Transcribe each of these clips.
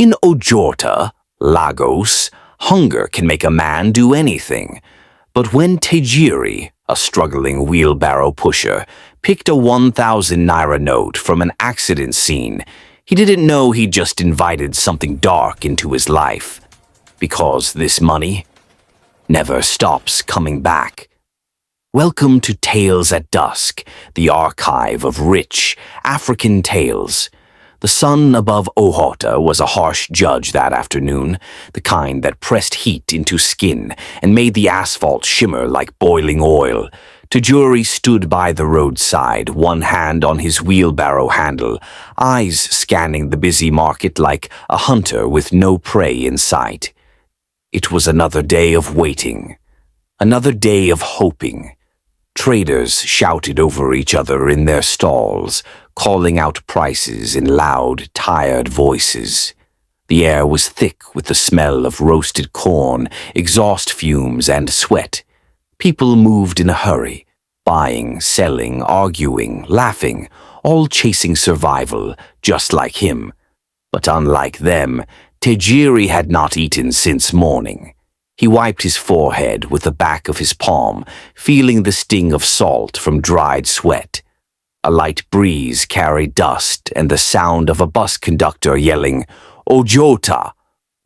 In Ojota, Lagos, hunger can make a man do anything. But when Tejiri, a struggling wheelbarrow pusher, picked a 1,000 naira note from an accident scene, he didn't know he'd just invited something dark into his life. Because this money never stops coming back. Welcome to Tales at Dusk, the archive of rich African tales. The sun above Ojota was a harsh judge that afternoon, the kind that pressed heat into skin and made the asphalt shimmer like boiling oil. Tejiri stood by the roadside, one hand on his wheelbarrow handle, eyes scanning the busy market like a hunter with no prey in sight. It was another day of waiting, another day of hoping. Traders shouted over each other in their stalls, calling out prices in loud, tired voices. The air was thick with the smell of roasted corn, exhaust fumes, and sweat. People moved in a hurry, buying, selling, arguing, laughing, all chasing survival, just like him. But unlike them, Tejiri had not eaten since morning. He wiped his forehead with the back of his palm, feeling the sting of salt from dried sweat. A light breeze carried dust and the sound of a bus conductor yelling, "Ojota!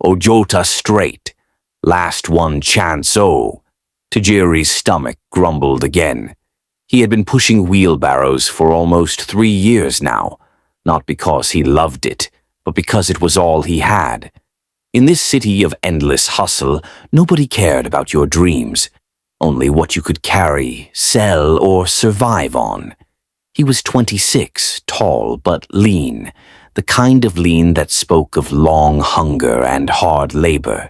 Ojota straight! Last one chance, oh!" Tejiri's stomach grumbled again. He had been pushing wheelbarrows for almost 3 years now, not because he loved it, but because it was all he had. In this city of endless hustle, nobody cared about your dreams, only what you could carry, sell, or survive on. He was 26, tall but lean, the kind of lean that spoke of long hunger and hard labor.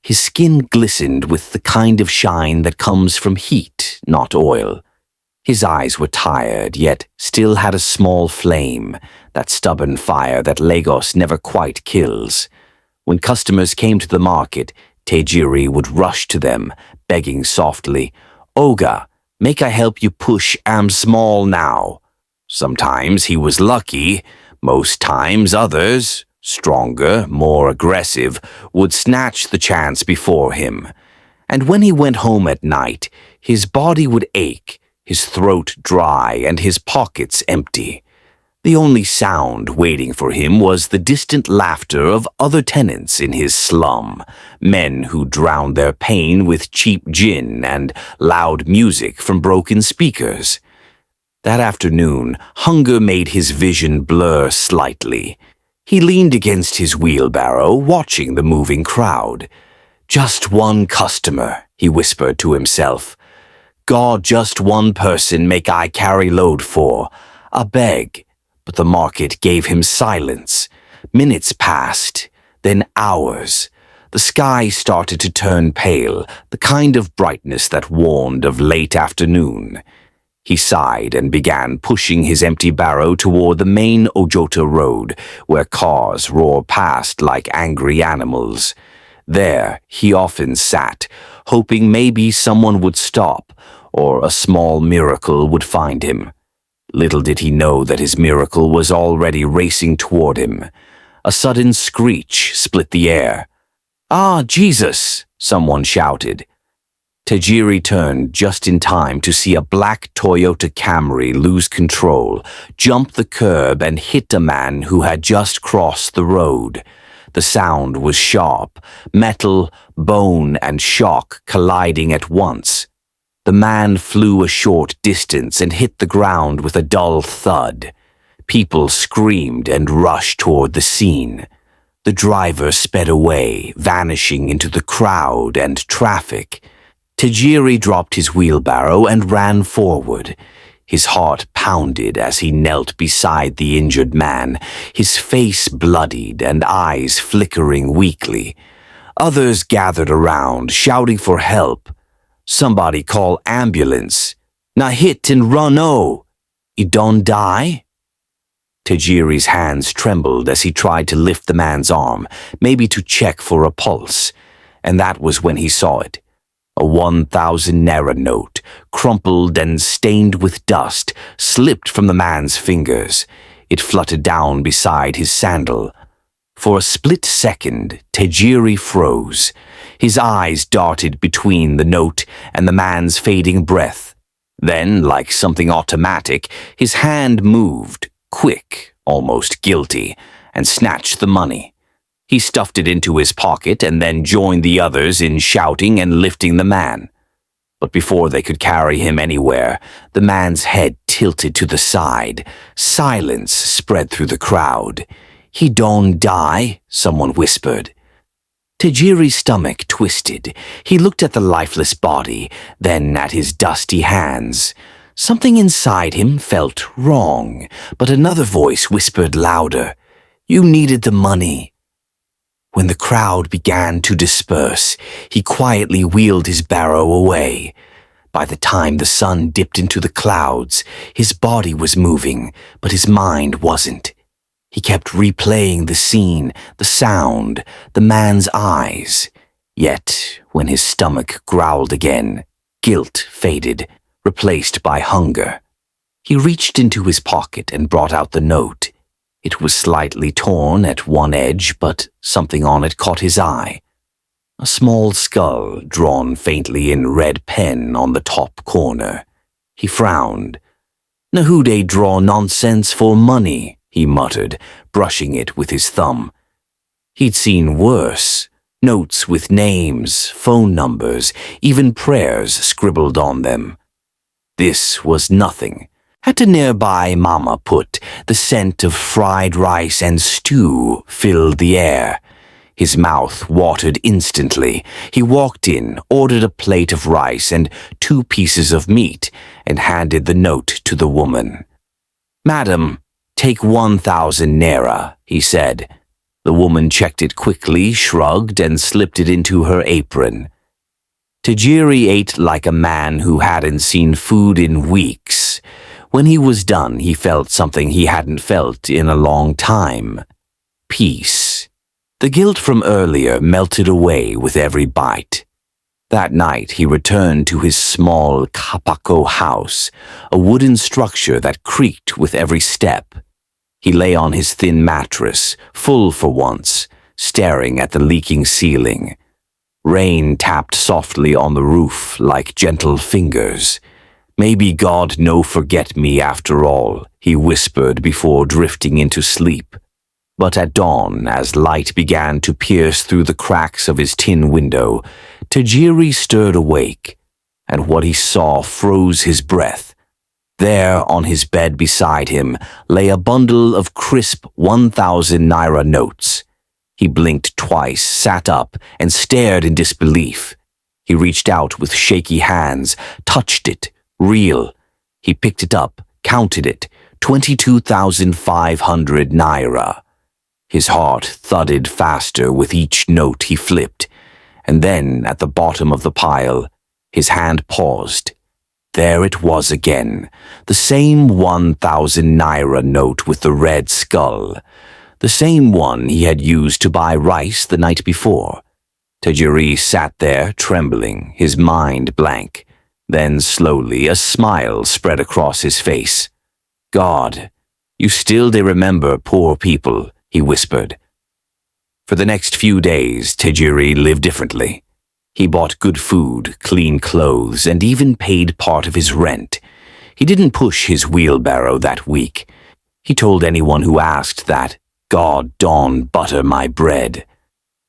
His skin glistened with the kind of shine that comes from heat, not oil. His eyes were tired, yet still had a small flame, that stubborn fire that Lagos never quite kills. When customers came to the market, Tejiri would rush to them, begging softly, "Oga, make I help you push, am small now." Sometimes he was lucky, most times others, stronger, more aggressive, would snatch the chance before him. And when he went home at night, his body would ache, his throat dry, and his pockets empty. The only sound waiting for him was the distant laughter of other tenants in his slum, men who drowned their pain with cheap gin and loud music from broken speakers. That afternoon, hunger made his vision blur slightly. He leaned against his wheelbarrow, watching the moving crowd. "Just one customer," he whispered to himself. "God, just one person make I carry load for. I beg." But the market gave him silence. Minutes passed, then hours. The sky started to turn pale, the kind of brightness that warned of late afternoon. He sighed and began pushing his empty barrow toward the main Ojota road, where cars roar past like angry animals. There he often sat, hoping maybe someone would stop, or a small miracle would find him. Little did he know that his miracle was already racing toward him. A sudden screech split the air. "Ah, Jesus!" someone shouted. Tejiri turned just in time to see a black Toyota Camry lose control, jump the curb, and hit a man who had just crossed the road. The sound was sharp, metal, bone, and shock colliding at once. The man flew a short distance and hit the ground with a dull thud. People screamed and rushed toward the scene. The driver sped away, vanishing into the crowd and traffic. Tejiri dropped his wheelbarrow and ran forward. His heart pounded as he knelt beside the injured man, his face bloodied and eyes flickering weakly. Others gathered around, shouting for help. "Somebody call ambulance. Na hit and run oh. You don't die?" Tejiri's hands trembled as he tried to lift the man's arm, maybe to check for a pulse. And that was when he saw it. A 1,000 naira note, crumpled and stained with dust, slipped from the man's fingers. It fluttered down beside his sandal. For a split second, Tejiri froze. His eyes darted between the note and the man's fading breath. Then, like something automatic, his hand moved, quick, almost guilty, and snatched the money. He stuffed it into his pocket and then joined the others in shouting and lifting the man. But before they could carry him anywhere, the man's head tilted to the side. Silence spread through the crowd. "He don't die," someone whispered. Tejiri's stomach twisted. He looked at the lifeless body, then at his dusty hands. Something inside him felt wrong, but another voice whispered louder, "You needed the money." When the crowd began to disperse, he quietly wheeled his barrow away. By the time the sun dipped into the clouds, his body was moving, but his mind wasn't. He kept replaying the scene, the sound, the man's eyes. Yet, when his stomach growled again, guilt faded, replaced by hunger. He reached into his pocket and brought out the note. It was slightly torn at one edge, but something on it caught his eye. A small skull drawn faintly in red pen on the top corner. He frowned. "Nahude draw nonsense for money," he muttered, brushing it with his thumb. He'd seen worse. Notes with names, phone numbers, even prayers scribbled on them. This was nothing. At a nearby mama put, the scent of fried rice and stew filled the air. His mouth watered instantly. He walked in, ordered a plate of rice and 2 pieces of meat, and handed the note to the woman. "Madam, take 1,000 naira," he said. The woman checked it quickly, shrugged, and slipped it into her apron. Tejiri ate like a man who hadn't seen food in weeks. When he was done, he felt something he hadn't felt in a long time. Peace. The guilt from earlier melted away with every bite. That night he returned to his small kapako house, a wooden structure that creaked with every step. He lay on his thin mattress, full for once, staring at the leaking ceiling. Rain tapped softly on the roof like gentle fingers. "Maybe God no forget me after all," he whispered before drifting into sleep. But at dawn, as light began to pierce through the cracks of his tin window, Tejiri stirred awake, and what he saw froze his breath. There, on his bed beside him, lay a bundle of crisp 1,000 naira notes. He blinked twice, sat up, and stared in disbelief. He reached out with shaky hands, touched it. Real. He picked it up, counted it, 22,500 naira. His heart thudded faster with each note he flipped, and then, at the bottom of the pile, his hand paused. There it was again, the same 1,000 naira note with the red skull, the same one he had used to buy rice the night before. Tejiri sat there, trembling, his mind blank. Then slowly a smile spread across his face. "God, you still do remember poor people," he whispered. For the next few days, Tejiri lived differently. He bought good food, clean clothes, and even paid part of his rent. He didn't push his wheelbarrow that week. He told anyone who asked that, "God don't butter my bread."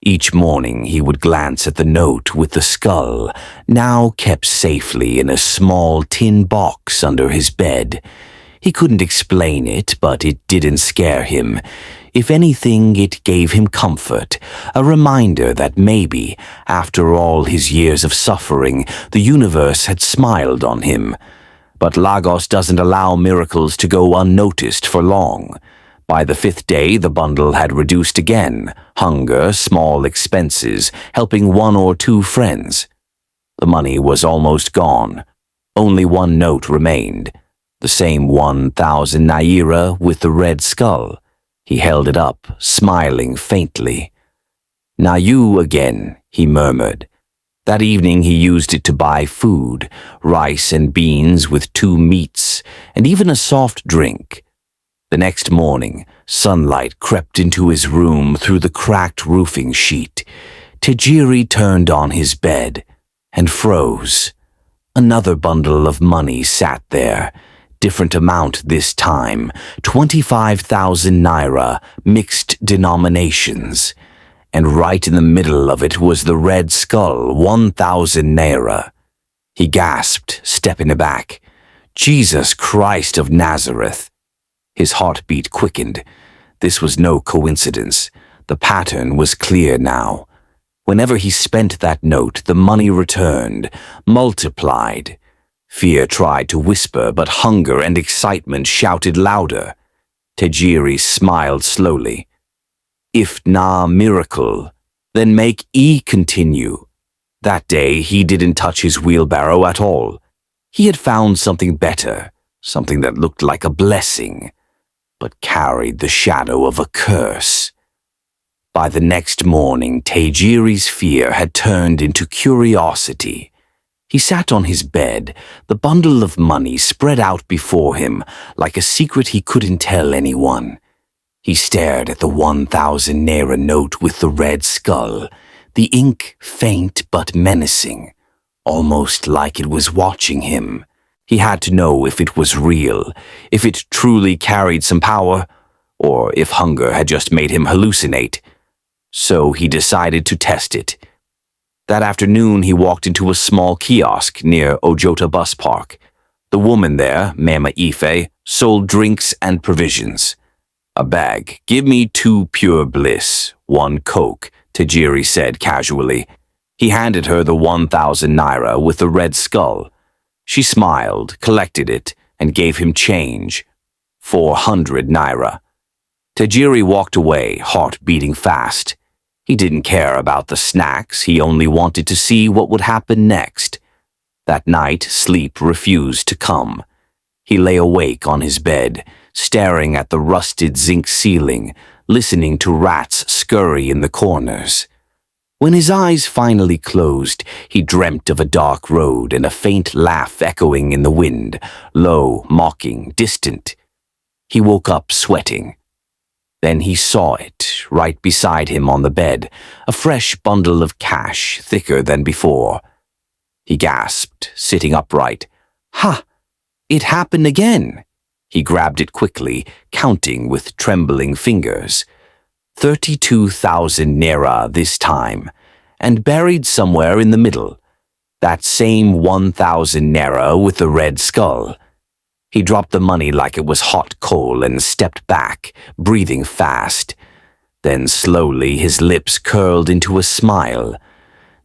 Each morning he would glance at the note with the skull, now kept safely in a small tin box under his bed. He couldn't explain it, but it didn't scare him. If anything, it gave him comfort, a reminder that maybe, after all his years of suffering, the universe had smiled on him. But Lagos doesn't allow miracles to go unnoticed for long. By the 5th day, the bundle had reduced again, hunger, small expenses, helping 1 or 2 friends. The money was almost gone. Only one note remained, the same 1,000 naira with the red skull. He held it up, smiling faintly. "Now you again," he murmured. That evening he used it to buy food, rice and beans with 2 meats, and even a soft drink. The next morning, sunlight crept into his room through the cracked roofing sheet. Tejiri turned on his bed and froze. Another bundle of money sat there, different amount this time, 25,000 naira, mixed denominations. And right in the middle of it was the red skull, 1,000 naira. He gasped, stepping back. Jesus Christ of Nazareth! His heartbeat quickened. This was no coincidence. The pattern was clear now. Whenever he spent that note, the money returned, multiplied. Fear tried to whisper, but hunger and excitement shouted louder. Tejiri smiled slowly. If na miracle, then make E continue. That day he didn't touch his wheelbarrow at all. He had found something better, something that looked like a blessing, but carried the shadow of a curse. By the next morning, Tejiri's fear had turned into curiosity. He sat on his bed, the bundle of money spread out before him like a secret he couldn't tell anyone. He stared at the 1,000 naira note with the red skull, the ink faint but menacing, almost like it was watching him. He had to know if it was real, if it truly carried some power, or if hunger had just made him hallucinate. So he decided to test it. That afternoon he walked into a small kiosk near Ojota bus park. The woman there, Mama Ife, sold drinks and provisions. A bag. Give me 2 pure bliss, 1 Coke, Tejiri said casually. He handed her the 1,000 naira with the red skull. She smiled, collected it, and gave him change. 400 naira. Tejiri walked away, heart beating fast. He didn't care about the snacks, he only wanted to see what would happen next. That night, sleep refused to come. He lay awake on his bed, staring at the rusted zinc ceiling, listening to rats scurry in the corners. When his eyes finally closed, he dreamt of a dark road and a faint laugh echoing in the wind, low, mocking, distant. He woke up sweating. Then he saw it, right beside him on the bed, a fresh bundle of cash, thicker than before. He gasped, sitting upright. Ha! It happened again! He grabbed it quickly, counting with trembling fingers. 32,000 naira this time, and buried somewhere in the middle, that same 1,000 naira with the red skull. He dropped the money like it was hot coal and stepped back, breathing fast. Then slowly his lips curled into a smile.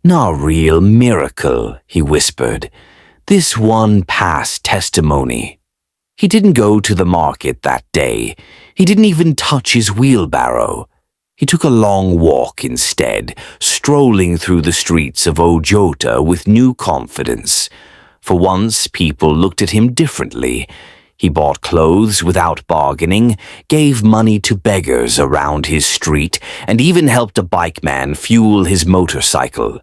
"Na real miracle," he whispered. "This one past testimony." He didn't go to the market that day. He didn't even touch his wheelbarrow. He took a long walk instead, strolling through the streets of Ojota with new confidence. For once, people looked at him differently. He bought clothes without bargaining, gave money to beggars around his street, and even helped a bike man fuel his motorcycle.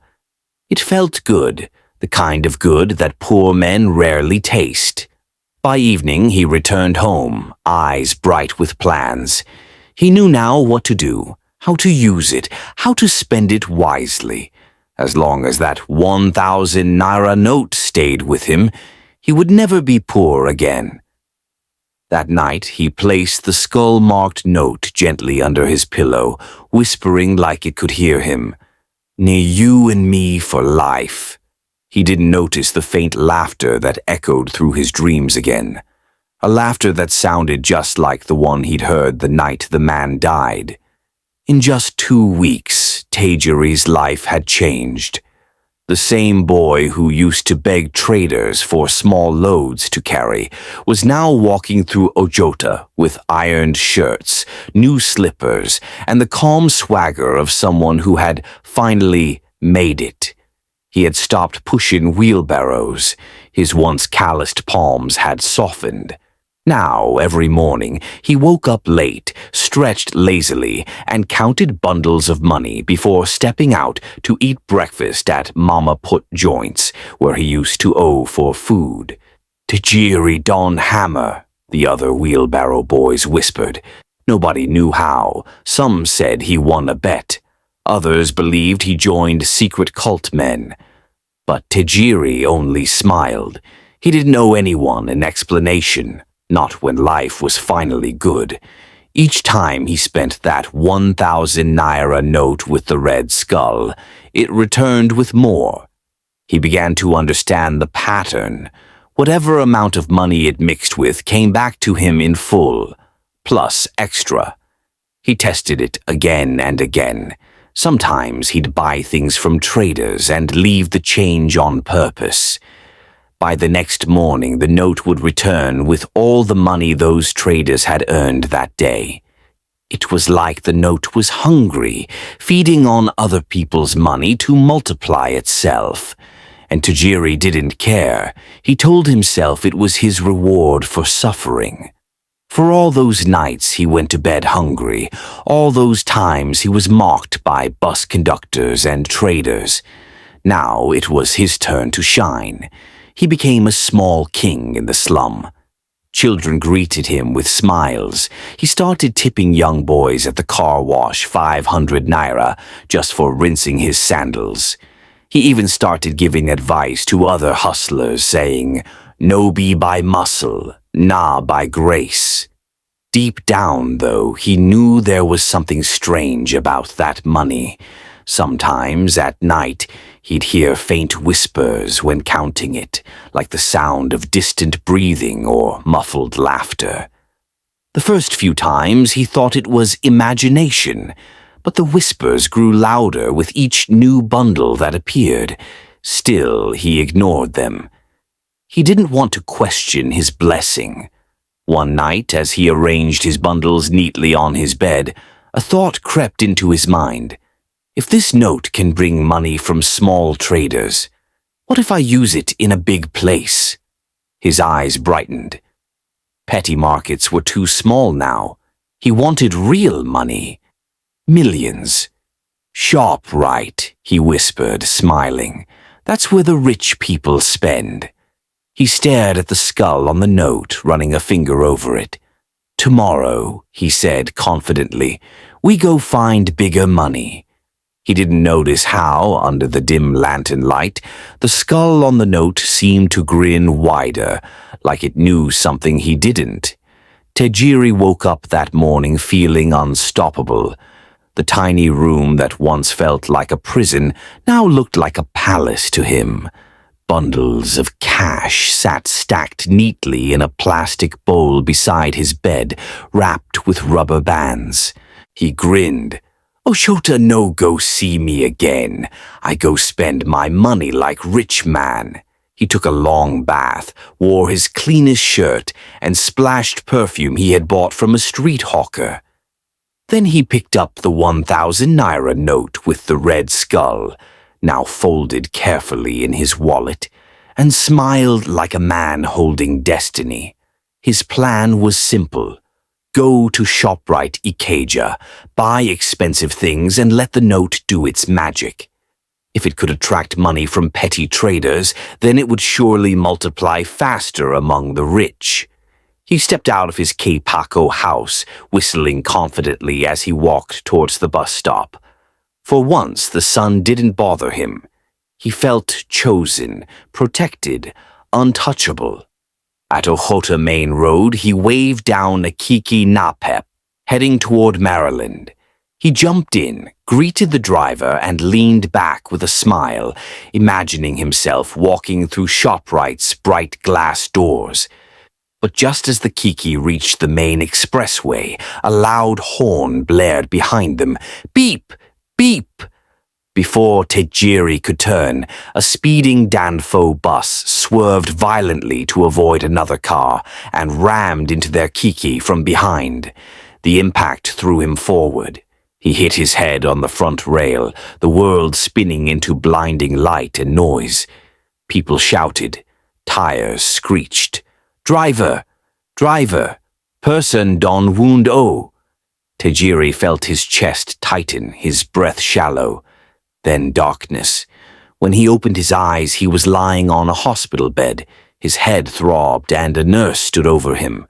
It felt good, the kind of good that poor men rarely taste. By evening, he returned home, eyes bright with plans. He knew now what to do, how to use it, how to spend it wisely. As long as that 1,000 naira note stayed with him, he would never be poor again. That night, he placed the skull-marked note gently under his pillow, whispering like it could hear him. "Near you and me for life." He didn't notice the faint laughter that echoed through his dreams again. A laughter that sounded just like the one he'd heard the night the man died. In just 2 weeks, Tejiri's life had changed. The same boy who used to beg traders for small loads to carry was now walking through Ojota with ironed shirts, new slippers, and the calm swagger of someone who had finally made it. He had stopped pushing wheelbarrows. His once calloused palms had softened. Now, every morning, he woke up late, stretched lazily, and counted bundles of money before stepping out to eat breakfast at Mama Put joints, where he used to owe for food. Tejiri Don Hammer, the other wheelbarrow boys whispered. Nobody knew how. Some said he won a bet. Others believed he joined secret cult men. But Tejiri only smiled. He didn't owe anyone an explanation, not when life was finally good. Each time he spent that 1,000 naira note with the red skull, it returned with more. He began to understand the pattern. Whatever amount of money it mixed with came back to him in full, plus extra. He tested it again and again. Sometimes he'd buy things from traders and leave the change on purpose. By the next morning, the note would return with all the money those traders had earned that day. It was like the note was hungry, feeding on other people's money to multiply itself. And Tejiri didn't care. He told himself it was his reward for suffering. For all those nights he went to bed hungry, all those times he was mocked by bus conductors and traders. Now it was his turn to shine. He became a small king in the slum. Children greeted him with smiles. He started tipping young boys at the car wash 500 naira just for rinsing his sandals. He even started giving advice to other hustlers, saying, "No be by muscle, nah by grace." Deep down, though, he knew there was something strange about that money. Sometimes, at night, he'd hear faint whispers when counting it, like the sound of distant breathing or muffled laughter. The first few times he thought it was imagination, but the whispers grew louder with each new bundle that appeared. Still, he ignored them. He didn't want to question his blessing. One night, as he arranged his bundles neatly on his bed, a thought crept into his mind. If this note can bring money from small traders, what if I use it in a big place? His eyes brightened. Petty markets were too small now. He wanted real money. Millions. "ShopRite," he whispered, smiling. "That's where the rich people spend." He stared at the skull on the note, running a finger over it. "Tomorrow," he said confidently, "we go find bigger money." He didn't notice how, under the dim lantern light, the skull on the note seemed to grin wider, like it knew something he didn't. Tejiri woke up that morning feeling unstoppable. The tiny room that once felt like a prison now looked like a palace to him. Bundles of cash sat stacked neatly in a plastic bowl beside his bed, wrapped with rubber bands. He grinned. "Ojota no go see me again. I go spend my money like rich man." He took a long bath, wore his cleanest shirt, and splashed perfume he had bought from a street hawker. Then he picked up the 1,000 naira note with the red skull, now folded carefully in his wallet, and smiled like a man holding destiny. His plan was simple. Go to ShopRite Ikeja, buy expensive things, and let the note do its magic. If it could attract money from petty traders, then it would surely multiply faster among the rich. He stepped out of his K-Paco house, whistling confidently as he walked towards the bus stop. For once, the sun didn't bother him. He felt chosen, protected, untouchable. At Ojota Main Road, he waved down a Kiki Napep, heading toward Maryland. He jumped in, greeted the driver, and leaned back with a smile, imagining himself walking through ShopRite's bright glass doors. But just as the Kiki reached the main expressway, a loud horn blared behind them. Beep! Beep! Before Tejiri could turn, a speeding Danfo bus swerved violently to avoid another car and rammed into their Kiki from behind. The impact threw him forward. He hit his head on the front rail, the world spinning into blinding light and noise. People shouted. Tires screeched. "Driver! Driver! Person don wound o!" Tejiri felt his chest tighten, his breath shallow. Then darkness. When he opened his eyes, he was lying on a hospital bed. His head throbbed, and a nurse stood over him.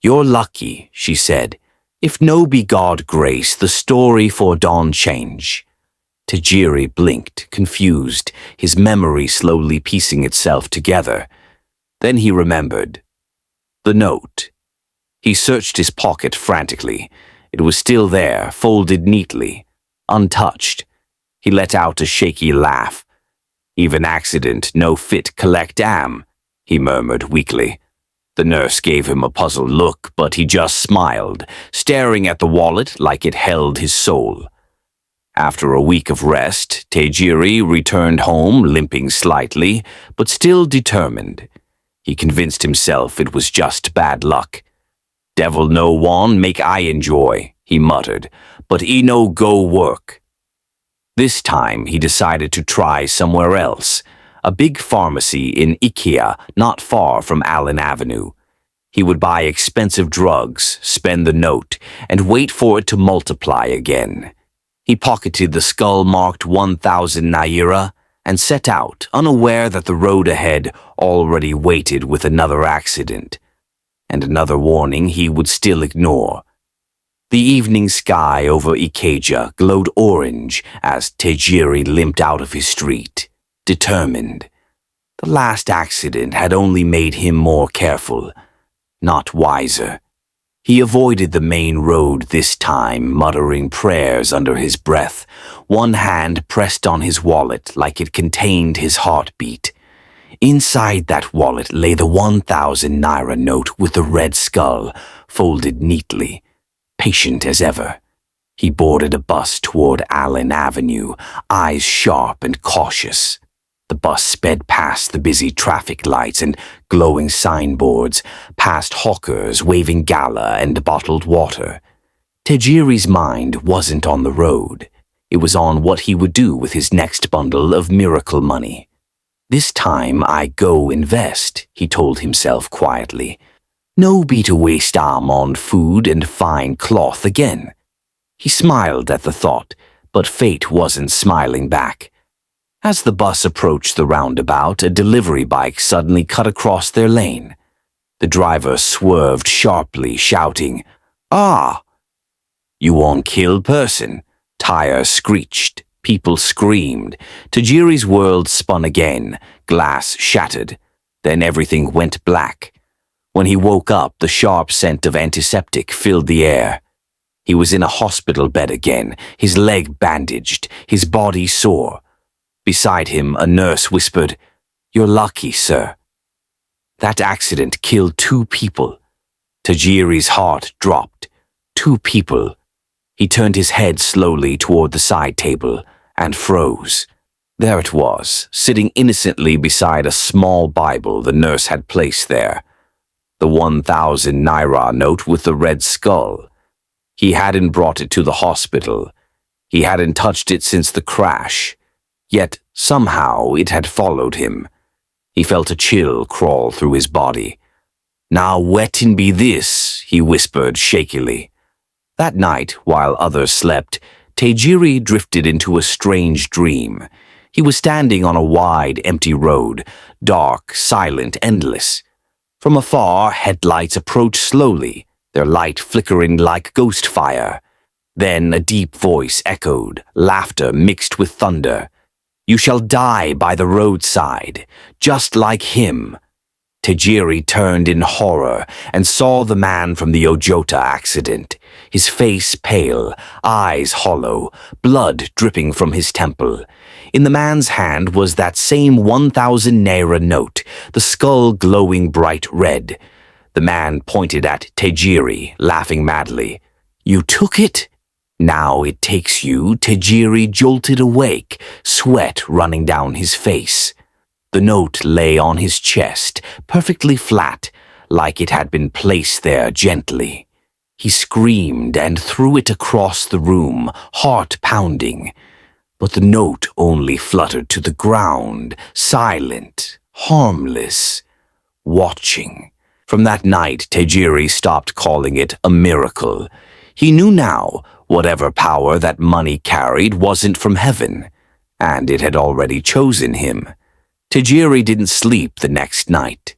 "You're lucky," she said. "If no be God grace, the story for dawn change." Tejiri blinked, confused, his memory slowly piecing itself together. Then he remembered. The note. He searched his pocket frantically. It was still there, folded neatly, untouched. He let out a shaky laugh. "Even accident, no fit collect am," he murmured weakly. The nurse gave him a puzzled look, but he just smiled, staring at the wallet like it held his soul. After a week of rest, Tejiri returned home, limping slightly, but still determined. He convinced himself it was just bad luck. "Devil no one make I enjoy," he muttered, "but he no go work." This time he decided to try somewhere else, a big pharmacy in IKEA not far from Allen Avenue. He would buy expensive drugs, spend the note, and wait for it to multiply again. He pocketed the skull-marked 1,000 naira and set out, unaware that the road ahead already waited with another accident, and another warning he would still ignore. The evening sky over Ikeja glowed orange as Tejiri limped out of his street, determined. The last accident had only made him more careful, not wiser. He avoided the main road this time, muttering prayers under his breath, one hand pressed on his wallet like it contained his heartbeat. Inside that wallet lay the 1,000 naira note with the red skull, folded neatly, patient as ever. He boarded a bus toward Allen Avenue, eyes sharp and cautious. The bus sped past the busy traffic lights and glowing signboards, past hawkers waving gala and bottled water. Tejiri's mind wasn't on the road. It was on what he would do with his next bundle of miracle money. "This time I go invest," he told himself quietly. "No be to waste on food and fine cloth again." He smiled at the thought, but fate wasn't smiling back. As the bus approached the roundabout, a delivery bike suddenly cut across their lane. The driver swerved sharply, shouting, "Ah!" "You won't kill person?" Tire screeched. People screamed. Tejiri's world spun again, glass shattered. Then everything went black. When he woke up, the sharp scent of antiseptic filled the air. He was in a hospital bed again, his leg bandaged, his body sore. Beside him, a nurse whispered, "You're lucky, sir." That accident killed 2 people. Tejiri's heart dropped. 2 people. He turned his head slowly toward the side table and froze. There it was, sitting innocently beside a small Bible the nurse had placed there. The 1,000 naira note with the red skull. He hadn't brought it to the hospital. He hadn't touched it since the crash. Yet, somehow, it had followed him. He felt a chill crawl through his body. "Now wetin be this?" he whispered shakily. That night, while others slept, Tejiri drifted into a strange dream. He was standing on a wide, empty road, dark, silent, endless. From afar, headlights approached slowly, their light flickering like ghost fire. Then a deep voice echoed, laughter mixed with thunder. "You shall die by the roadside, just like him." Tejiri turned in horror and saw the man from the Ojota accident, his face pale, eyes hollow, blood dripping from his temple. In the man's hand was that same 1,000 naira note, the skull glowing bright red. The man pointed at Tejiri, laughing madly. "You took it? Now it takes you." Tejiri jolted awake, sweat running down his face. The note lay on his chest, perfectly flat, like it had been placed there gently. He screamed and threw it across the room, heart pounding. But the note only fluttered to the ground, silent, harmless, watching. From that night, Tejiri stopped calling it a miracle. He knew now, whatever power that money carried wasn't from heaven, and it had already chosen him. Tejiri didn't sleep the next night.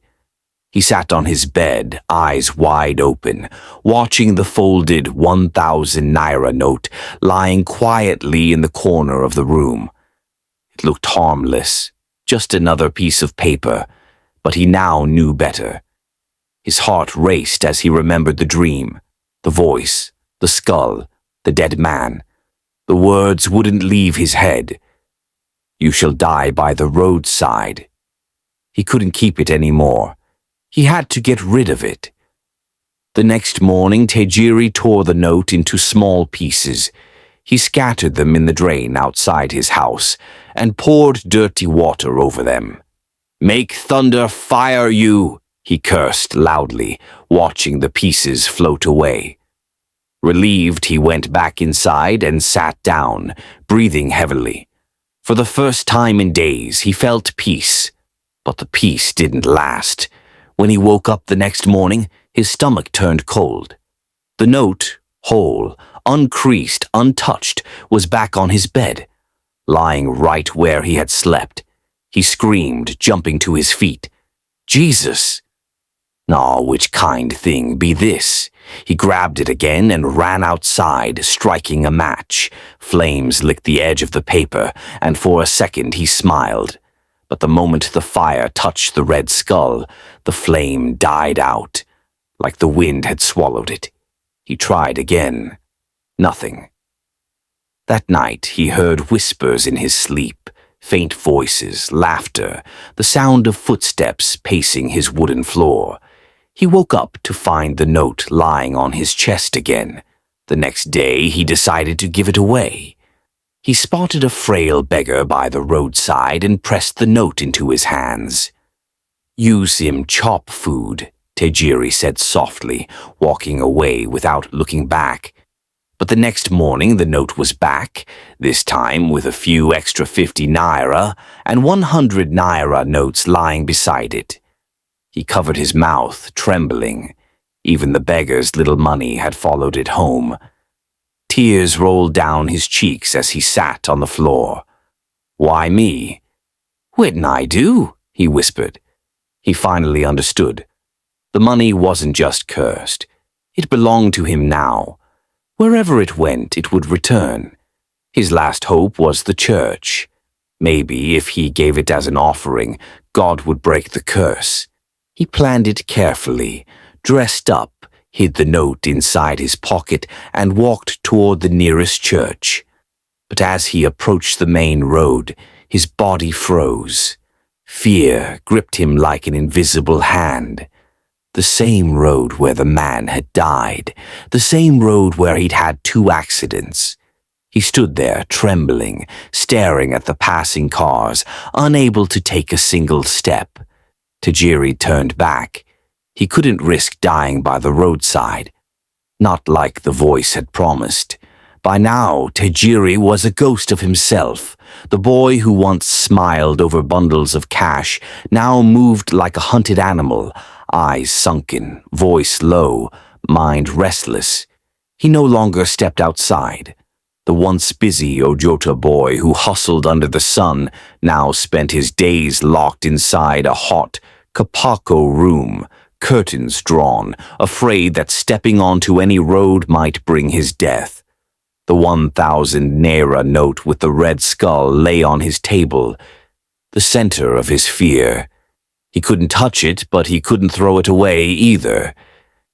He sat on his bed, eyes wide open, watching the folded 1,000 naira note lying quietly in the corner of the room. It looked harmless, just another piece of paper, but he now knew better. His heart raced as he remembered the dream, the voice, the skull, the dead man. The words wouldn't leave his head. "You shall die by the roadside." He couldn't keep it anymore. He had to get rid of it. The next morning, Tejiri tore the note into small pieces. He scattered them in the drain outside his house and poured dirty water over them. "Make thunder fire you!" he cursed loudly, watching the pieces float away. Relieved, he went back inside and sat down, breathing heavily. For the first time in days, he felt peace, but the peace didn't last. When he woke up the next morning, his stomach turned cold. The note, whole, uncreased, untouched, was back on his bed, lying right where he had slept. He screamed, jumping to his feet. "Jesus! Aw, which kind thing be this?" He grabbed it again and ran outside, striking a match. Flames licked the edge of the paper, and for a second he smiled. But the moment the fire touched the red skull, the flame died out, like the wind had swallowed it. He tried again. Nothing. That night he heard whispers in his sleep, faint voices, laughter, the sound of footsteps pacing his wooden floor. He woke up to find the note lying on his chest again. The next day he decided to give it away. He spotted a frail beggar by the roadside and pressed the note into his hands. "Use him chop food," Tejiri said softly, walking away without looking back. But the next morning the note was back, this time with a few extra 50 naira and 100 naira notes lying beside it. He covered his mouth, trembling. Even the beggar's little money had followed it home. Tears rolled down his cheeks as he sat on the floor. "Why me?" "What'd I do?" he whispered. He finally understood. The money wasn't just cursed. It belonged to him now. Wherever it went, it would return. His last hope was the church. Maybe if he gave it as an offering, God would break the curse. He planned it carefully, dressed up, hid the note inside his pocket, and walked toward the nearest church. But as he approached the main road, his body froze. Fear gripped him like an invisible hand. The same road where the man had died, the same road where he'd had 2 accidents. He stood there, trembling, staring at the passing cars, unable to take a single step. Tejiri turned back. He couldn't risk dying by the roadside. Not like the voice had promised. By now, Tejiri was a ghost of himself. The boy who once smiled over bundles of cash now moved like a hunted animal, eyes sunken, voice low, mind restless. He no longer stepped outside. The once busy Ojota boy who hustled under the sun now spent his days locked inside a hot Kapako room, curtains drawn, afraid that stepping onto any road might bring his death. The 1,000 naira note with the red skull lay on his table, the center of his fear. He couldn't touch it, but he couldn't throw it away either.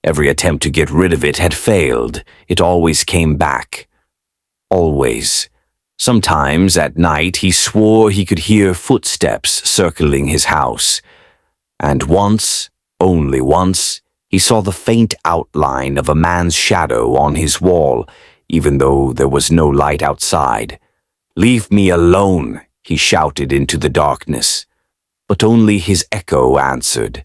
Every attempt to get rid of it had failed. It always came back. Always. Sometimes at night he swore he could hear footsteps circling his house. And once, only once, he saw the faint outline of a man's shadow on his wall, even though there was no light outside. "Leave me alone," he shouted into the darkness. But only his echo answered.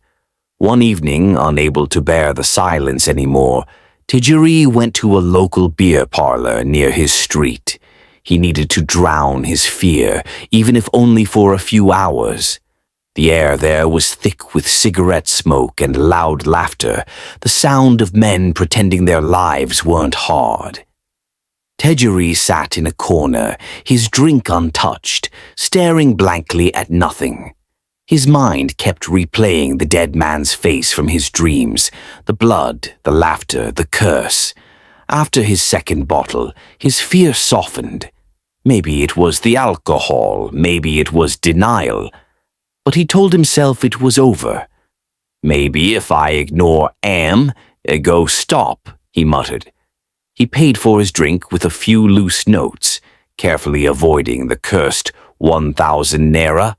One evening, unable to bear the silence anymore, Tejiri went to a local beer parlor near his street. He needed to drown his fear, even if only for a few hours. The air there was thick with cigarette smoke and loud laughter, the sound of men pretending their lives weren't hard. Tejiri sat in a corner, his drink untouched, staring blankly at nothing. His mind kept replaying the dead man's face from his dreams, the blood, the laughter, the curse. After his second bottle, his fear softened. Maybe it was the alcohol, maybe it was denial. But he told himself it was over. Maybe if I ignore go stop, he muttered. He paid for his drink with a few loose notes, carefully avoiding the cursed 1,000 naira.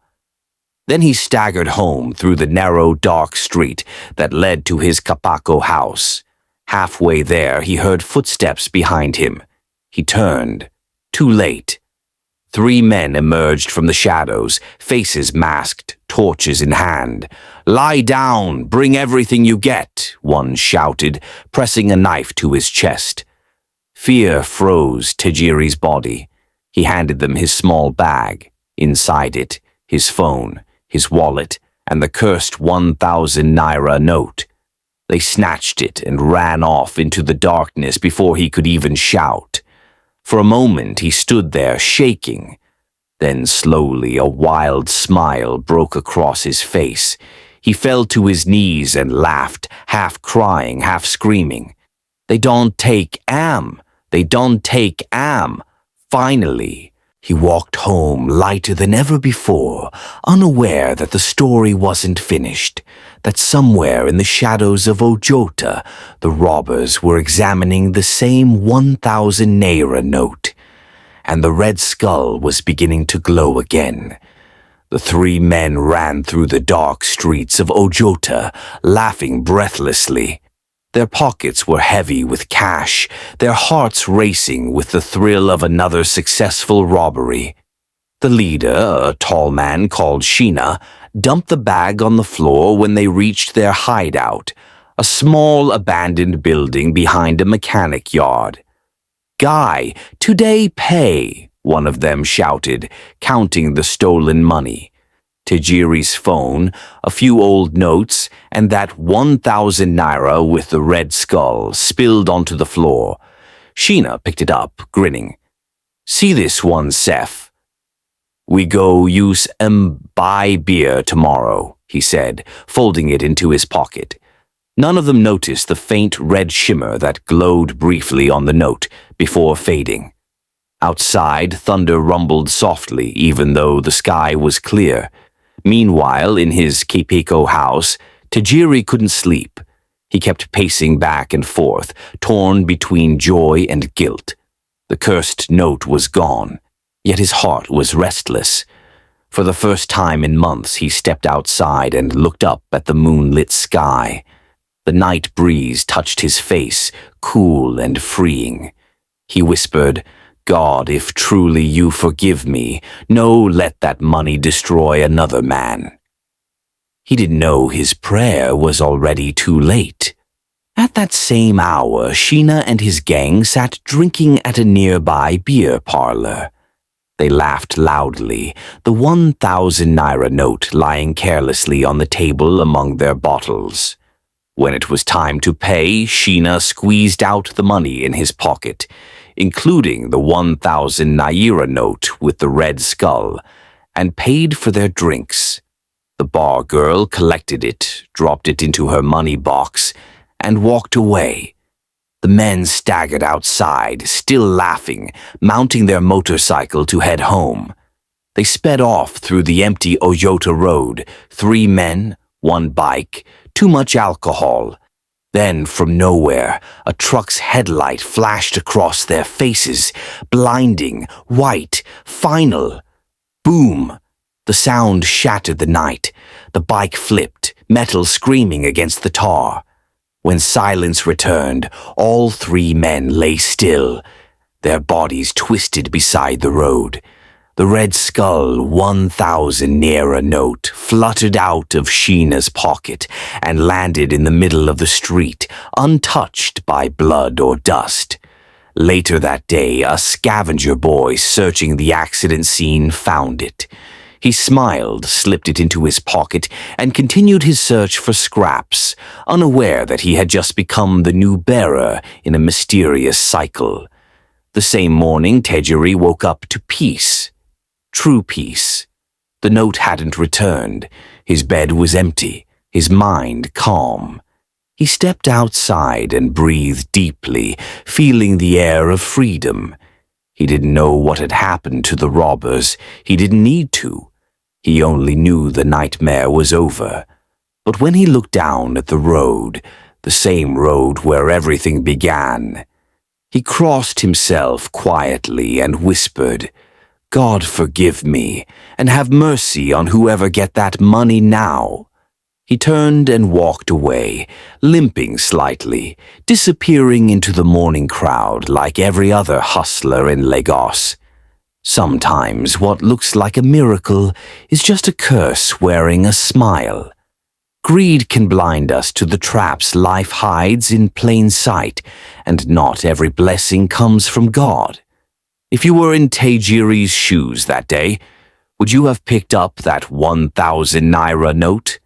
Then he staggered home through the narrow, dark street that led to his Kapako house. Halfway there, he heard footsteps behind him. He turned. Too late. 3 men emerged from the shadows, faces masked, torches in hand. "Lie down! Bring everything you get!" one shouted, pressing a knife to his chest. Fear froze Tejiri's body. He handed them his small bag. Inside it, his phone, his wallet, and the cursed 1,000 naira note. They snatched it and ran off into the darkness before he could even shout. For a moment he stood there shaking. Then slowly a wild smile broke across his face. He fell to his knees and laughed, half crying, half screaming. "They don't take am! They don't take am!" Finally, he walked home lighter than ever before, unaware that the story wasn't finished, that somewhere in the shadows of Ojota, the robbers were examining the same 1,000 naira note, and the red skull was beginning to glow again. The 3 men ran through the dark streets of Ojota, laughing breathlessly. Their pockets were heavy with cash, their hearts racing with the thrill of another successful robbery. The leader, a tall man called Sheena, dumped the bag on the floor when they reached their hideout, a small abandoned building behind a mechanic yard. "Guy, today pay," one of them shouted, counting the stolen money. Tejiri's phone, a few old notes, and that 1,000 naira with the red skull spilled onto the floor. Sheena picked it up, grinning. "See this one, Seth? We go use buy beer tomorrow," he said, folding it into his pocket. None of them noticed the faint red shimmer that glowed briefly on the note before fading. Outside, thunder rumbled softly, even though the sky was clear. Meanwhile, in his Kapiko house, Tejiri couldn't sleep. He kept pacing back and forth, torn between joy and guilt. The cursed note was gone, yet his heart was restless. For the first time in months, he stepped outside and looked up at the moonlit sky. The night breeze touched his face, cool and freeing. He whispered, "God, if truly you forgive me, no, let that money destroy another man." He didn't know his prayer was already too late. At that same hour, Sheena and his gang sat drinking at a nearby beer parlor. They laughed loudly, the 1,000 naira note lying carelessly on the table among their bottles. When it was time to pay, Sheena squeezed out the money in his pocket, including the 1,000 naira note with the red skull, and paid for their drinks. The bar girl collected it, dropped it into her money box, and walked away. The men staggered outside, still laughing, mounting their motorcycle to head home. They sped off through the empty Ojota road, 3 men, 1 bike, too much alcohol. Then, from nowhere, a truck's headlight flashed across their faces, blinding, white, final. Boom! The sound shattered the night. The bike flipped, metal screaming against the tar. When silence returned, all 3 men lay still, their bodies twisted beside the road. The red skull 1,000 naira note fluttered out of Sheena's pocket and landed in the middle of the street, untouched by blood or dust. Later that day, a scavenger boy searching the accident scene found it. He smiled, slipped it into his pocket, and continued his search for scraps, unaware that he had just become the new bearer in a mysterious cycle. The same morning, Tejiri woke up to peace. True peace. The note hadn't returned. His bed was empty, his mind calm. He stepped outside and breathed deeply, feeling the air of freedom. He didn't know what had happened to the robbers. He didn't need to. He only knew the nightmare was over. But when he looked down at the road, the same road where everything began, he crossed himself quietly and whispered, "God forgive me, and have mercy on whoever get that money now." He turned and walked away, limping slightly, disappearing into the morning crowd like every other hustler in Lagos. Sometimes what looks like a miracle is just a curse wearing a smile. Greed can blind us to the traps life hides in plain sight, and not every blessing comes from God. If you were in Tejiri's shoes that day, would you have picked up that 1,000 naira note?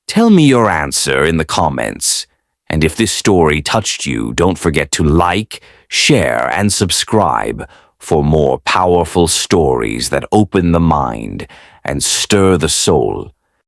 Tell me your answer in the comments. And if this story touched you, don't forget to like, share, and subscribe for more powerful stories that open the mind and stir the soul.